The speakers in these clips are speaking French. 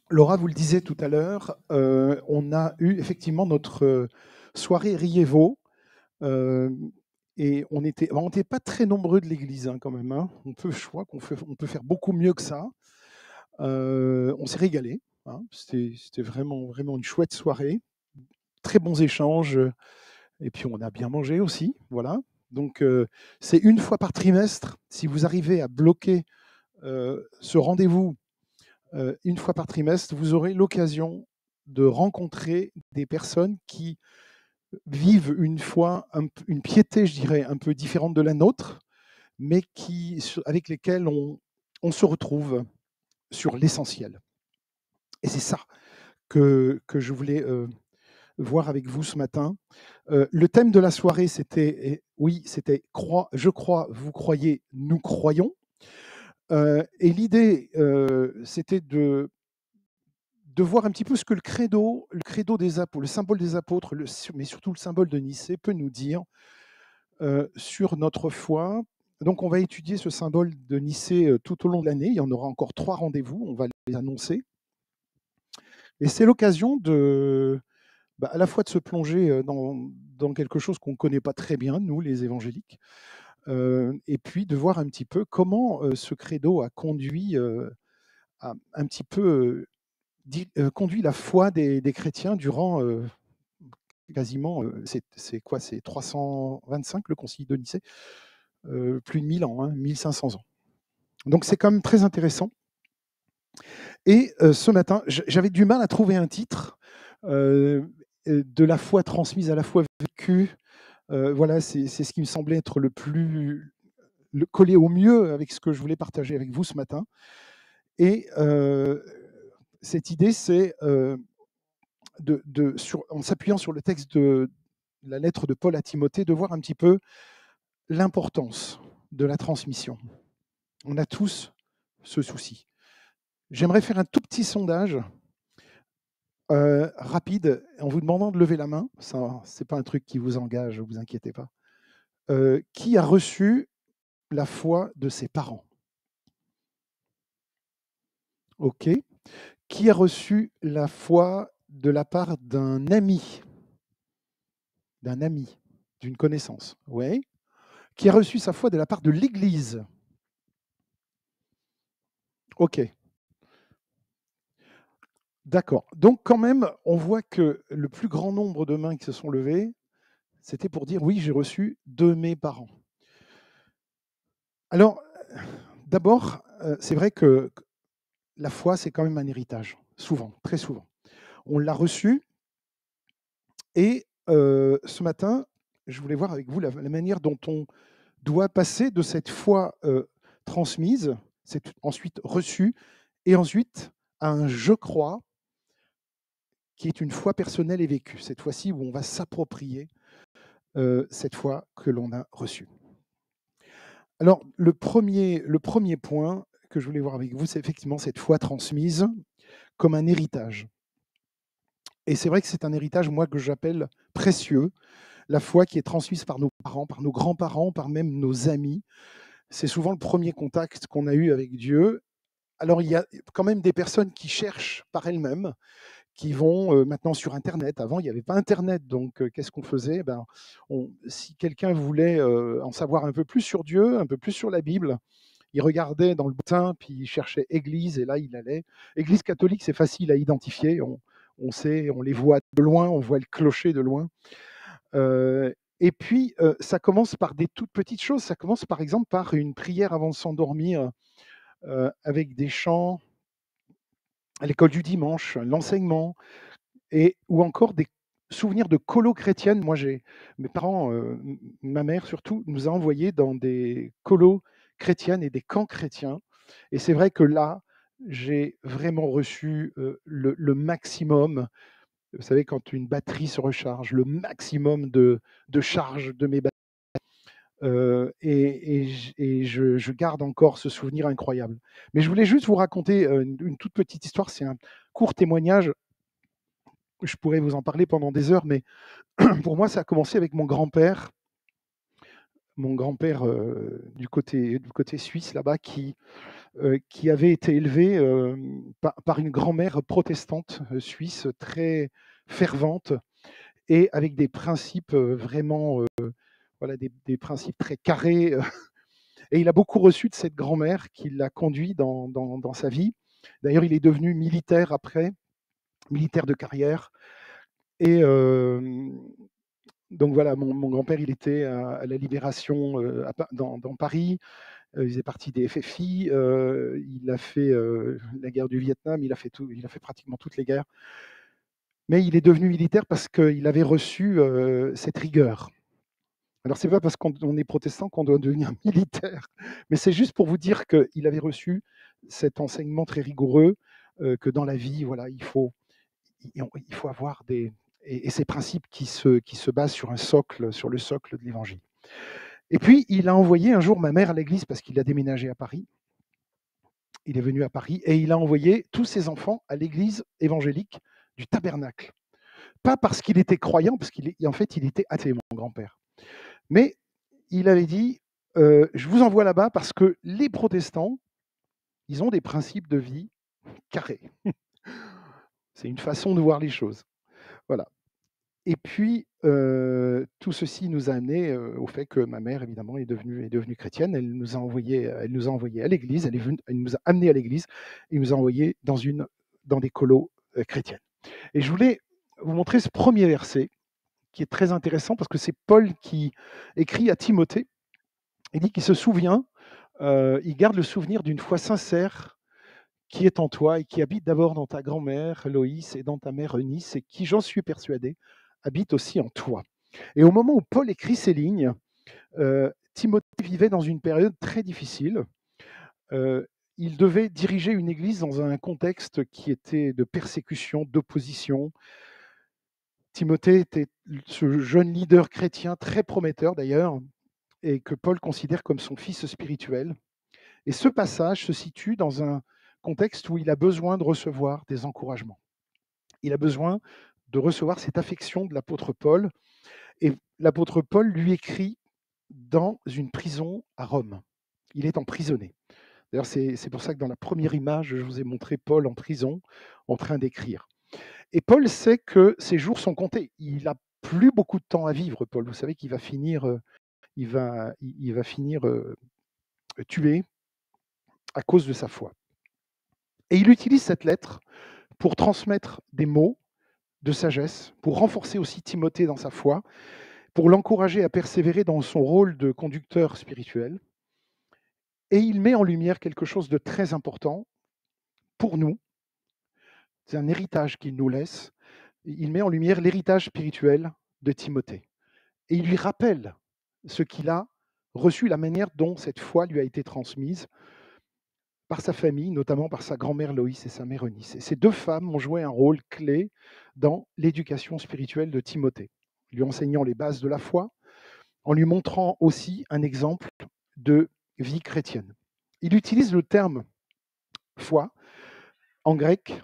Laura vous le disait tout à l'heure, on a eu effectivement notre soirée Riévo. euh, et on n'était pas très nombreux de l'église hein, quand même. Hein. Je crois on peut faire beaucoup mieux que ça. On s'est régalé. Hein. C'était vraiment, vraiment une chouette soirée. Très bons échanges. Et puis on a bien mangé aussi. Voilà. Donc c'est une fois par trimestre. Si vous arrivez à bloquer ce rendez-vous une fois par trimestre, vous aurez l'occasion de rencontrer des personnes qui vivent une foi, une piété, je dirais, un peu différente de la nôtre, mais avec lesquelles on se retrouve sur l'essentiel. Et c'est ça que je voulais voir avec vous ce matin. Le thème de la soirée, c'était je crois, vous croyez, nous croyons. Et l'idée, c'était de voir un petit peu ce que le credo des apôtres, le symbole des apôtres, mais surtout le symbole de Nicée peut nous dire sur notre foi. Donc on va étudier ce symbole de Nicée tout au long de l'année. Il y en aura encore 3 rendez-vous, on va les annoncer. Et c'est l'occasion à la fois de se plonger dans quelque chose qu'on ne connaît pas très bien, nous les évangéliques, et puis de voir un petit peu comment ce credo a conduit un petit peu conduit la foi des chrétiens durant quasiment, c'est quoi? C'est 325 le concile de Nicée, plus de 1000 ans, hein, 1500 ans. Donc c'est quand même très intéressant. Et ce matin, j'avais du mal à trouver un titre de la foi transmise à la foi vécue. Voilà, c'est ce qui me semblait être collé au mieux avec ce que je voulais partager avec vous ce matin. Et cette idée, c'est en s'appuyant sur le texte de la lettre de Paul à Timothée, de voir un petit peu l'importance de la transmission. On a tous ce souci. J'aimerais faire un tout petit sondage rapide en vous demandant de lever la main. Ça, c'est pas un truc qui vous engage, ne vous inquiétez pas. Qui a reçu la foi de ses parents? OK. Qui a reçu la foi de la part d'un ami? D'un ami, d'une connaissance? Oui. Qui a reçu sa foi de la part de l'Église? OK. D'accord. Donc quand même, on voit que le plus grand nombre de mains qui se sont levées, c'était pour dire oui, j'ai reçu de mes parents. Alors, d'abord, c'est vrai que la foi, c'est quand même un héritage, souvent, très souvent. On l'a reçu et ce matin, je voulais voir avec vous la manière dont on doit passer de cette foi transmise, c'est ensuite reçue, et ensuite à un je crois qui est une foi personnelle et vécue. Cette fois-ci où on va s'approprier cette foi que l'on a reçue. Alors, le premier point que je voulais voir avec vous, c'est effectivement cette foi transmise comme un héritage. Et c'est vrai que c'est un héritage, moi, que j'appelle précieux. La foi qui est transmise par nos parents, par nos grands-parents, par même nos amis. C'est souvent le premier contact qu'on a eu avec Dieu. Alors, il y a quand même des personnes qui cherchent par elles-mêmes, qui vont maintenant sur Internet. Avant, il n'y avait pas Internet, donc qu'est-ce qu'on faisait? Si quelqu'un voulait en savoir un peu plus sur Dieu, un peu plus sur la Bible, il regardait dans le boutin, puis il cherchait Église, et là, il allait. Église catholique, c'est facile à identifier. On sait, on les voit de loin, on voit le clocher de loin. Et puis, ça commence par des toutes petites choses. Ça commence par exemple par une prière avant de s'endormir, avec des chants à l'école du dimanche, l'enseignement, ou encore des souvenirs de colo chrétiennes. Moi, mes parents, ma mère surtout, nous a envoyés dans des colos chrétiennes et des camps chrétiens. Et c'est vrai que là, j'ai vraiment reçu le maximum. Vous savez, quand une batterie se recharge, le maximum de charge de mes batteries. Et je garde encore ce souvenir incroyable. Mais je voulais juste vous raconter une toute petite histoire. C'est un court témoignage. Je pourrais vous en parler pendant des heures, mais pour moi, ça a commencé avec mon grand-père. mon grand-père du côté suisse là-bas qui avait été élevé par une grand-mère protestante suisse très fervente et avec des principes vraiment, voilà, des principes très carrés. Et il a beaucoup reçu de cette grand-mère qui l'a conduit dans sa vie. D'ailleurs, il est devenu militaire après, militaire de carrière. Et donc voilà, mon grand-père, il était à la Libération dans Paris. Il faisait partie des FFI. Il a fait la guerre du Vietnam. Il a fait pratiquement toutes les guerres. Mais il est devenu militaire parce qu'il avait reçu cette rigueur. Alors, c'est pas parce qu'on est protestant qu'on doit devenir militaire, mais c'est juste pour vous dire qu'il avait reçu cet enseignement très rigoureux que dans la vie, voilà, il faut avoir et ces principes qui se basent sur sur le socle de l'Évangile. Et puis, il a envoyé un jour ma mère à l'église parce qu'il a déménagé à Paris. Il est venu à Paris et il a envoyé tous ses enfants à l'église évangélique du Tabernacle. Pas parce qu'il était croyant, parce qu'en fait, il était athée, mon grand-père. Mais il avait dit, je vous envoie là-bas parce que les protestants, ils ont des principes de vie carrés. C'est une façon de voir les choses. Voilà. Et puis, tout ceci nous a amené au fait que ma mère, évidemment, est devenue chrétienne. Elle nous a envoyés à l'église, elle nous a amenés à l'église, et nous a envoyés dans des colos chrétiennes. Et je voulais vous montrer ce premier verset qui est très intéressant parce que c'est Paul qui écrit à Timothée. Il dit qu'il se souvient, il garde le souvenir d'une foi sincère qui est en toi et qui habite d'abord dans ta grand-mère Loïs et dans ta mère Eunice et qui, j'en suis persuadé, habite aussi en toi. Et au moment où Paul écrit ces lignes, Timothée vivait dans une période très difficile. Il devait diriger une église dans un contexte qui était de persécution, d'opposition. Timothée était ce jeune leader chrétien très prometteur d'ailleurs, et que Paul considère comme son fils spirituel. Et ce passage se situe dans un contexte où il a besoin de recevoir des encouragements. Il a besoin de recevoir cette affection de l'apôtre Paul. Et l'apôtre Paul lui écrit dans une prison à Rome. Il est emprisonné. D'ailleurs, c'est pour ça que dans la première image, je vous ai montré Paul en prison, en train d'écrire. Et Paul sait que ses jours sont comptés. Il n'a plus beaucoup de temps à vivre, Paul. Vous savez qu'il va finir, il va finir tué à cause de sa foi. Et il utilise cette lettre pour transmettre des mots de sagesse, pour renforcer aussi Timothée dans sa foi, pour l'encourager à persévérer dans son rôle de conducteur spirituel. Et il met en lumière quelque chose de très important pour nous. C'est un héritage qu'il nous laisse. Il met en lumière l'héritage spirituel de Timothée. Et il lui rappelle ce qu'il a reçu, la manière dont cette foi lui a été transmise par sa famille, notamment par sa grand-mère Loïs et sa mère Eunice. Et ces deux femmes ont joué un rôle clé dans l'éducation spirituelle de Timothée, lui enseignant les bases de la foi, en lui montrant aussi un exemple de vie chrétienne. Il utilise le terme foi en grec.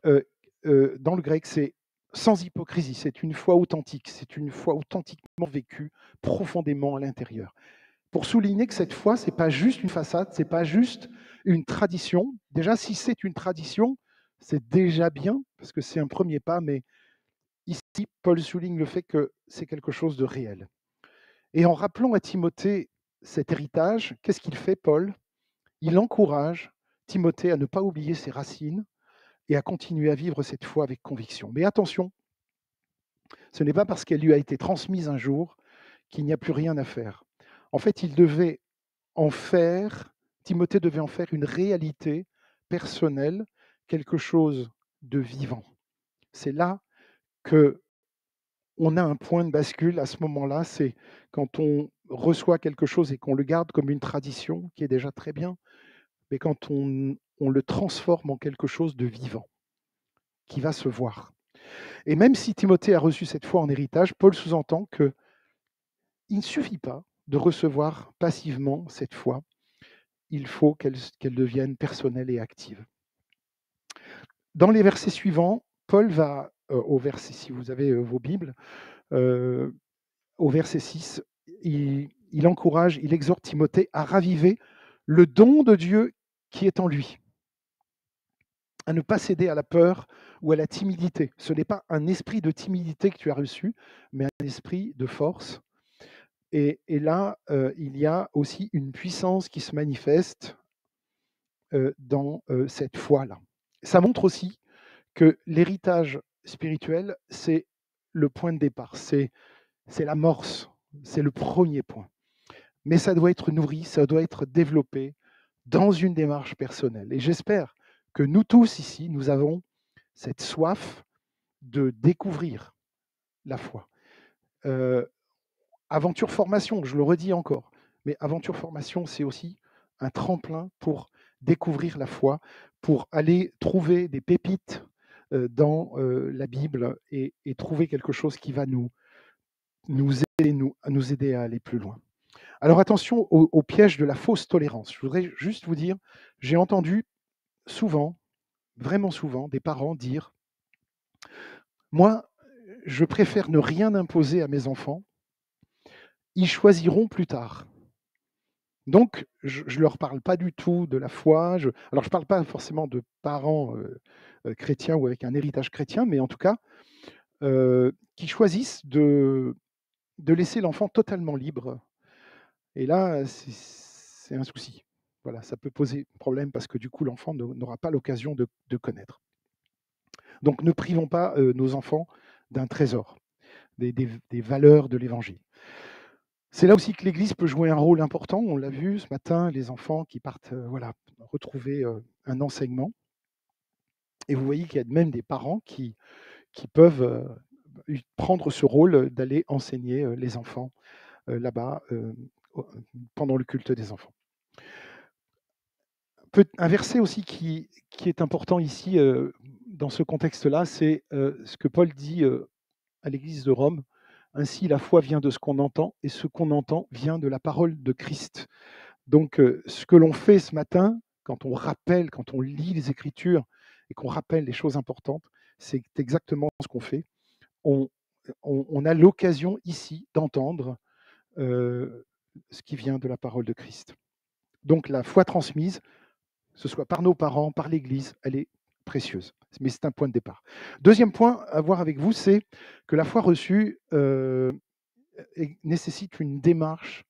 Dans le grec, c'est sans hypocrisie, c'est une foi authentique, c'est une foi authentiquement vécue, profondément à l'intérieur. Pour souligner que cette foi, ce n'est pas juste une façade, ce n'est pas juste une tradition. Déjà, si c'est une tradition, c'est déjà bien, parce que c'est un premier pas, mais ici, Paul souligne le fait que c'est quelque chose de réel. Et en rappelant à Timothée cet héritage, qu'est-ce qu'il fait, Paul? Il encourage Timothée à ne pas oublier ses racines et à continuer à vivre cette foi avec conviction. Mais attention, ce n'est pas parce qu'elle lui a été transmise un jour qu'il n'y a plus rien à faire. En fait, Timothée devait en faire une réalité personnelle, quelque chose de vivant. C'est là que on a un point de bascule à ce moment-là, c'est quand on reçoit quelque chose et qu'on le garde comme une tradition, qui est déjà très bien, mais quand on le transforme en quelque chose de vivant, qui va se voir. Et même si Timothée a reçu cette foi en héritage, Paul sous-entend qu'il ne suffit pas de recevoir passivement cette foi, il faut qu'elle devienne personnelle et active. Dans les versets suivants, Paul va, au verset, si vous avez vos Bibles, au verset 6, il encourage, il exhorte Timothée à raviver le don de Dieu qui est en lui, à ne pas céder à la peur ou à la timidité. Ce n'est pas un esprit de timidité que tu as reçu, mais un esprit de force. Et là, il y a aussi une puissance qui se manifeste dans cette foi-là. Ça montre aussi que l'héritage spirituel, c'est le point de départ, c'est l'amorce, c'est le premier point. Mais ça doit être nourri, ça doit être développé dans une démarche personnelle. Et j'espère que nous tous ici, nous avons cette soif de découvrir la foi. Aventure formation, je le redis encore, mais aventure formation, c'est aussi un tremplin pour découvrir la foi, pour aller trouver des pépites dans la Bible et trouver quelque chose qui va nous aider à aller plus loin. Alors attention au piège de la fausse tolérance. Je voudrais juste vous dire, j'ai entendu souvent, vraiment souvent, des parents dire, moi, je préfère ne rien imposer à mes enfants, ils choisiront plus tard. Donc, je ne leur parle pas du tout de la foi. Alors, je ne parle pas forcément de parents chrétiens ou avec un héritage chrétien, mais en tout cas, qui choisissent de laisser l'enfant totalement libre. Et là, c'est un souci. Voilà, ça peut poser problème parce que du coup, l'enfant n'aura pas l'occasion de connaître. Donc, ne privons pas nos enfants d'un trésor, des valeurs de l'Évangile. C'est là aussi que l'Église peut jouer un rôle important. On l'a vu ce matin, les enfants qui partent retrouver un enseignement. Et vous voyez qu'il y a même des parents qui peuvent prendre ce rôle d'aller enseigner les enfants là-bas pendant le culte des enfants. Un verset aussi qui est important ici dans ce contexte-là, c'est ce que Paul dit à l'Église de Rome. Ainsi, la foi vient de ce qu'on entend, et ce qu'on entend vient de la parole de Christ. Donc, ce que l'on fait ce matin, quand on rappelle, quand on lit les Écritures et qu'on rappelle les choses importantes, c'est exactement ce qu'on fait. On a l'occasion ici d'entendre ce qui vient de la parole de Christ. Donc, la foi transmise, que ce soit par nos parents, par l'Église, elle est précieuse. Mais c'est un point de départ. Deuxième point à voir avec vous, c'est que la foi reçue nécessite une démarche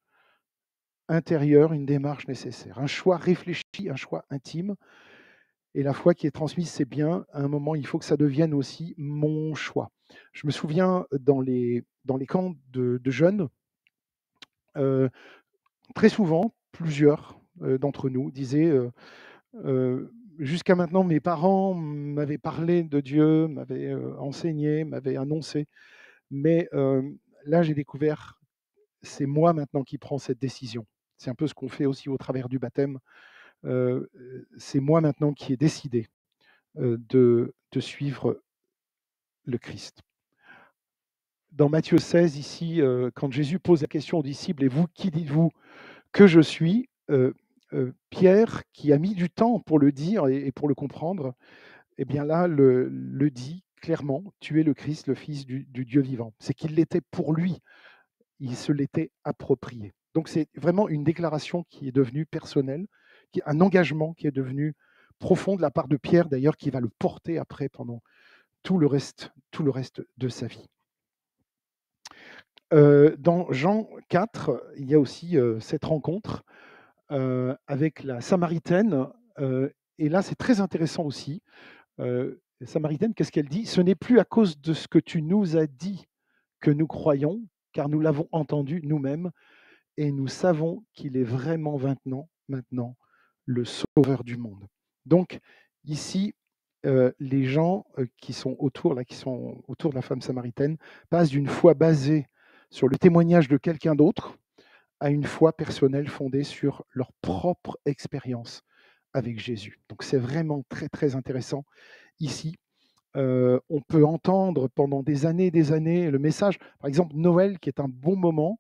intérieure, une démarche nécessaire, un choix réfléchi, un choix intime. Et la foi qui est transmise, c'est bien. À un moment, il faut que ça devienne aussi mon choix. Je me souviens dans les camps de jeunes, très souvent, plusieurs d'entre nous disaient jusqu'à maintenant, mes parents m'avaient parlé de Dieu, m'avaient enseigné, m'avaient annoncé, mais là, j'ai découvert, c'est moi maintenant qui prends cette décision. C'est un peu ce qu'on fait aussi au travers du baptême. C'est moi maintenant qui ai décidé de suivre le Christ. Dans Matthieu 16, ici, quand Jésus pose la question aux disciples, et vous, qui dites-vous que je suis, Pierre, qui a mis du temps pour le dire et pour le comprendre, eh bien là, le dit clairement, tu es le Christ, le Fils du Dieu vivant. C'est qu'il l'était pour lui, il se l'était approprié. Donc c'est vraiment une déclaration qui est devenue personnelle, un engagement qui est devenu profond de la part de Pierre, d'ailleurs, qui va le porter après pendant tout le reste de sa vie. Dans Jean 4, il y a aussi cette rencontre avec la Samaritaine. Et là, c'est très intéressant aussi. La Samaritaine, qu'est-ce qu'elle dit? Ce n'est plus à cause de ce que tu nous as dit que nous croyons, car nous l'avons entendu nous-mêmes, et nous savons qu'il est vraiment maintenant le sauveur du monde. Donc, ici, les gens qui sont autour de la femme samaritaine passent d'une foi basée sur le témoignage de quelqu'un d'autre à une foi personnelle fondée sur leur propre expérience avec Jésus. Donc c'est vraiment très très intéressant ici. On peut entendre pendant des années le message, par exemple Noël, qui est un bon moment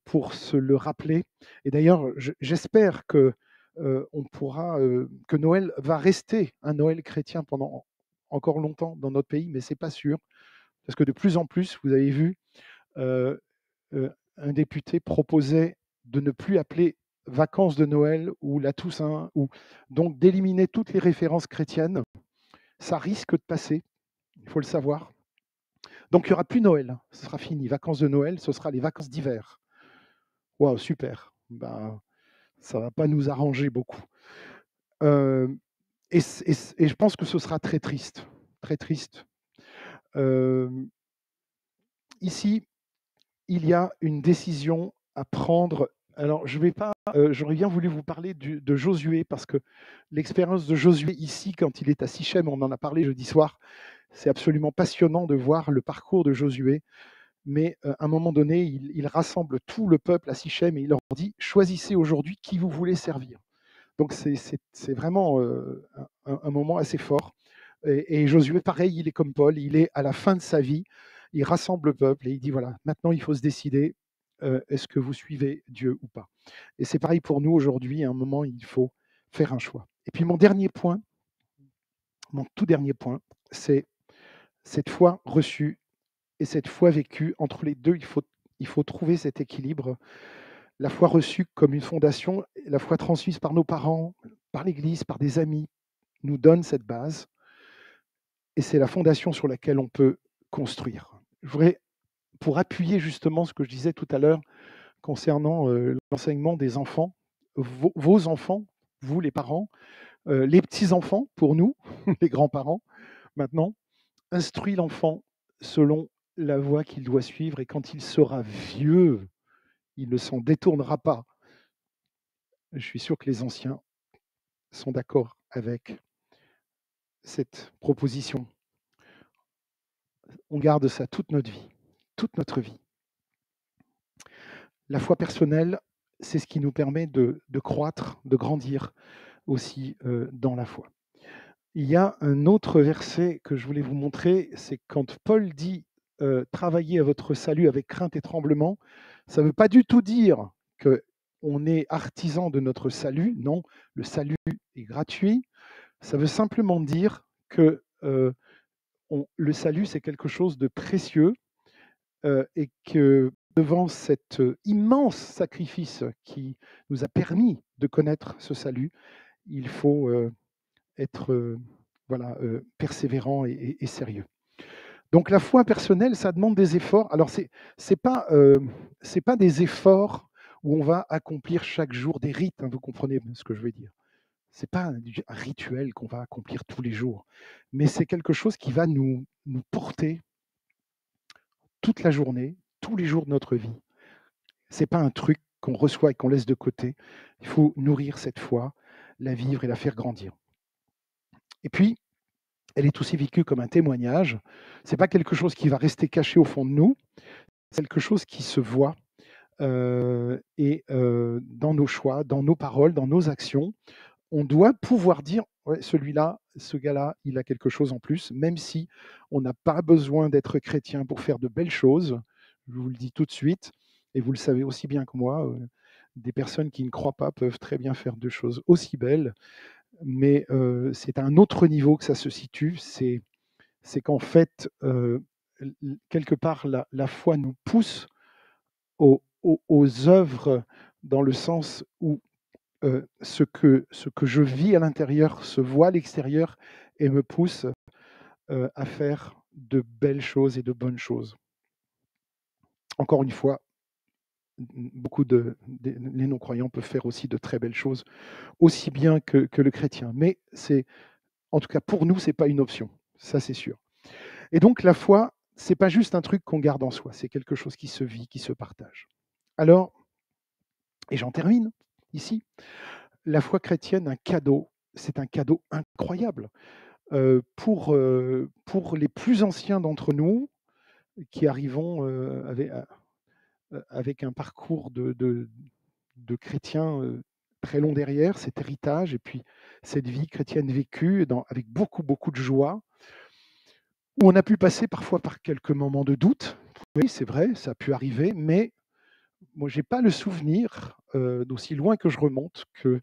pour se le rappeler. Et d'ailleurs, j'espère que que Noël va rester un Noël chrétien pendant encore longtemps dans notre pays, mais c'est pas sûr, parce que de plus en plus, vous avez vu, un député proposait de ne plus appeler vacances de Noël ou la Toussaint, ou donc d'éliminer toutes les références chrétiennes. Ça risque de passer, il faut le savoir. Donc il n'y aura plus Noël, ce sera fini. Vacances de Noël, ce sera les vacances d'hiver. Waouh, super. Ben, ça ne va pas nous arranger beaucoup. Euh, et je pense que ce sera très triste. Très triste. Euh, ici, il y a une décision à prendre. Alors, je vais pas. J'aurais bien voulu vous parler de Josué, parce que l'expérience de Josué ici, quand il est à Sichem, on en a parlé jeudi soir, c'est absolument passionnant de voir le parcours de Josué. Mais à un moment donné, il rassemble tout le peuple à Sichem et il leur dit: choisissez aujourd'hui qui vous voulez servir. Donc c'est vraiment un moment assez fort. Et Josué, pareil, il est comme Paul, il est à la fin de sa vie, il rassemble le peuple et il dit: voilà, maintenant il faut se décider, est-ce que vous suivez Dieu ou pas. Et c'est pareil pour nous aujourd'hui, à un moment, il faut faire un choix. Et puis mon dernier point, mon tout dernier point, c'est cette foi reçue et cette foi vécue. Entre les deux, il faut trouver cet équilibre. La foi reçue comme une fondation, la foi transmise par nos parents, par l'Église, par des amis, nous donne cette base. Et c'est la fondation sur laquelle on peut construire. Je voudrais, pour appuyer justement ce que je disais tout à l'heure concernant l'enseignement des enfants, vos enfants, vous les parents, les petits-enfants pour nous, les grands-parents, maintenant, instruis l'enfant selon la voie qu'il doit suivre, et quand il sera vieux, il ne s'en détournera pas. Je suis sûr que les anciens sont d'accord avec cette proposition. On garde ça toute notre vie, toute notre vie. La foi personnelle, c'est ce qui nous permet de croître, de grandir aussi dans la foi. Il y a un autre verset que je voulais vous montrer, c'est quand Paul dit travaillez à votre salut avec crainte et tremblement. Ça ne veut pas du tout dire qu'on est artisan de notre salut. Non, le salut est gratuit. Ça veut simplement dire que le salut, c'est quelque chose de précieux, et que devant cet immense sacrifice qui nous a permis de connaître ce salut, il faut être persévérant et sérieux. Donc la foi personnelle, ça demande des efforts. Alors c'est pas des efforts où on va accomplir chaque jour des rites, hein, vous comprenez ce que je veux dire. C'est pas un rituel qu'on va accomplir tous les jours, mais c'est quelque chose qui va nous porter toute la journée, tous les jours de notre vie. C'est pas un truc qu'on reçoit et qu'on laisse de côté. Il faut nourrir cette foi, la vivre et la faire grandir. Et puis, elle est aussi vécue comme un témoignage. C'est pas quelque chose qui va rester caché au fond de nous. C'est quelque chose qui se voit dans nos choix, dans nos paroles, dans nos actions. On doit pouvoir dire: ouais, celui-là, ce gars-là, il a quelque chose en plus, même si on n'a pas besoin d'être chrétien pour faire de belles choses. Je vous le dis tout de suite, et vous le savez aussi bien que moi, des personnes qui ne croient pas peuvent très bien faire de choses aussi belles, mais c'est à un autre niveau que ça se situe. C'est qu'en fait, quelque part, la foi nous pousse aux œuvres, dans le sens où ce que je vis à l'intérieur se voit à l'extérieur et me pousse à faire de belles choses et de bonnes choses. Encore une fois, les non-croyants peuvent faire aussi de très belles choses, aussi bien que le chrétien. Mais en tout cas pour nous, ce n'est pas une option, ça c'est sûr. Et donc la foi, ce n'est pas juste un truc qu'on garde en soi, c'est quelque chose qui se vit, qui se partage. Alors, et j'en termine ici, la foi chrétienne, c'est un cadeau incroyable. Pour les plus anciens d'entre nous, qui arrivons avec un parcours de chrétiens très long derrière, cet héritage et puis cette vie chrétienne vécue avec beaucoup, beaucoup de joie, où on a pu passer parfois par quelques moments de doute. Oui, c'est vrai, ça a pu arriver, mais moi, je n'ai pas le souvenir, d'aussi loin que je remonte, que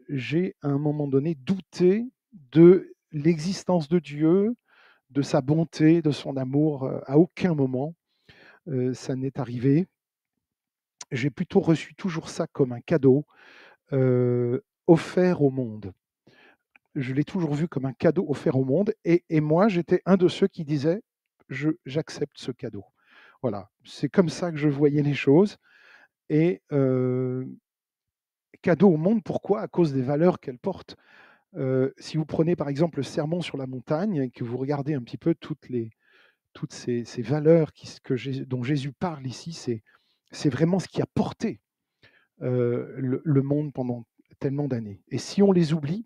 j'ai à un moment donné douté de l'existence de Dieu, de sa bonté, de son amour. À aucun moment ça n'est arrivé. j'ai plutôt reçu toujours ça comme un cadeau offert au monde. Je l'ai toujours vu comme un cadeau offert au monde et moi, j'étais un de ceux qui disaient: J'accepte ce cadeau». Voilà, c'est comme ça que je voyais les choses et cadeau au monde, pourquoi? À cause des valeurs qu'elle porte. Si vous prenez, par exemple, le Sermon sur la montagne et que vous regardez un petit peu toutes ces valeurs dont Jésus parle ici, c'est vraiment ce qui a porté le monde pendant tellement d'années. Et si on les oublie,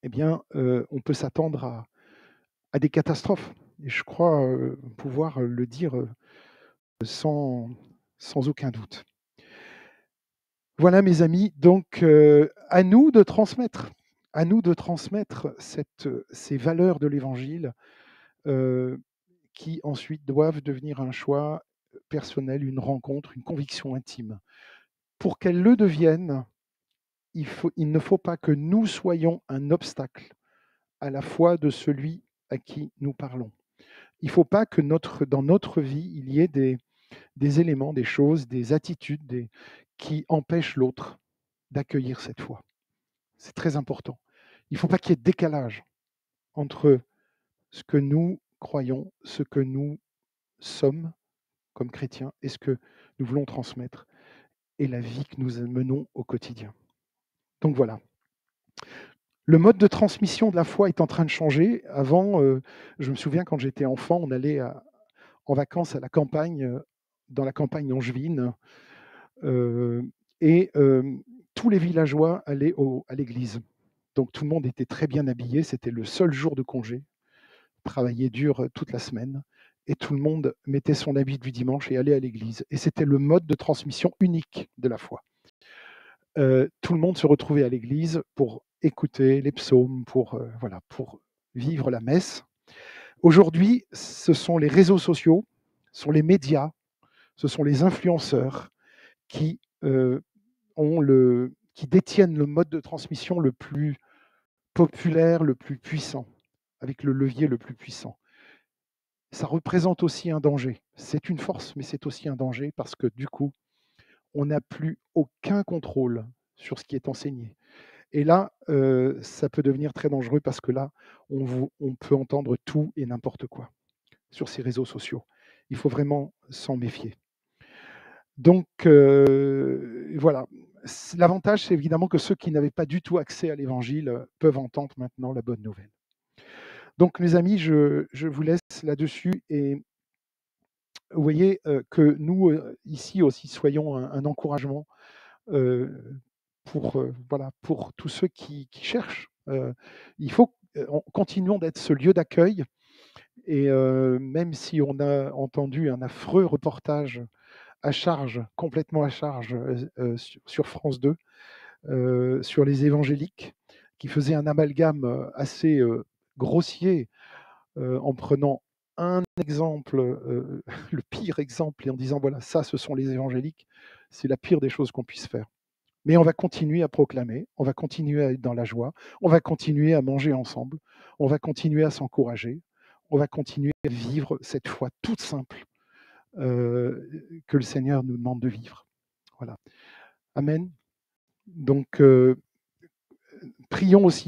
eh bien, on peut s'attendre à des catastrophes. Et je crois pouvoir le dire sans, sans aucun doute. Voilà, mes amis, donc à nous de transmettre, ces valeurs de l'Évangile qui ensuite doivent devenir un choix personnel, une rencontre, une conviction intime. Pour qu'elles le deviennent, il ne faut pas que nous soyons un obstacle à la foi de celui à qui nous parlons. Il ne faut pas que dans notre vie, il y ait des éléments, des choses, des attitudes qui empêchent l'autre d'accueillir cette foi. C'est très important. Il ne faut pas qu'il y ait de décalage entre ce que nous croyons, ce que nous sommes comme chrétiens et ce que nous voulons transmettre et la vie que nous menons au quotidien. Donc voilà. Le mode de transmission de la foi est en train de changer. Avant, je me souviens quand j'étais enfant, on allait en vacances à la campagne, dans la campagne angevine, et tous les villageois allaient à l'église. Donc tout le monde était très bien habillé, c'était le seul jour de congé, travaillait dur toute la semaine, et tout le monde mettait son habit du dimanche et allait à l'église. Et c'était le mode de transmission unique de la foi. Tout le monde se retrouvait à l'église pour écouter les psaumes, pour vivre la messe. Aujourd'hui, ce sont les réseaux sociaux, ce sont les médias, ce sont les influenceurs qui, qui détiennent le mode de transmission le plus populaire, le plus puissant, avec le levier le plus puissant. Ça représente aussi un danger. C'est une force, mais c'est aussi un danger parce que du coup, on n'a plus aucun contrôle sur ce qui est enseigné. Et là, ça peut devenir très dangereux parce que là, on peut entendre tout et n'importe quoi sur ces réseaux sociaux. Il faut vraiment s'en méfier. Donc voilà. L'avantage, c'est évidemment que ceux qui n'avaient pas du tout accès à l'Évangile peuvent entendre maintenant la bonne nouvelle. Donc mes amis, je vous laisse là-dessus et vous voyez que nous, ici aussi, soyons un encouragement pour tous ceux qui cherchent. Il faut continuons d'être ce lieu d'accueil. Et même si on a entendu un affreux reportage à charge, complètement à charge, sur France 2, sur les évangéliques, qui faisait un amalgame assez grossier en prenant un exemple, le pire exemple, et en disant voilà, ça, ce sont les évangéliques, c'est la pire des choses qu'on puisse faire. Mais on va continuer à proclamer, on va continuer à être dans la joie, on va continuer à manger ensemble, on va continuer à s'encourager, on va continuer à vivre cette foi toute simple que le Seigneur nous demande de vivre. Voilà. Amen. Donc, prions aussi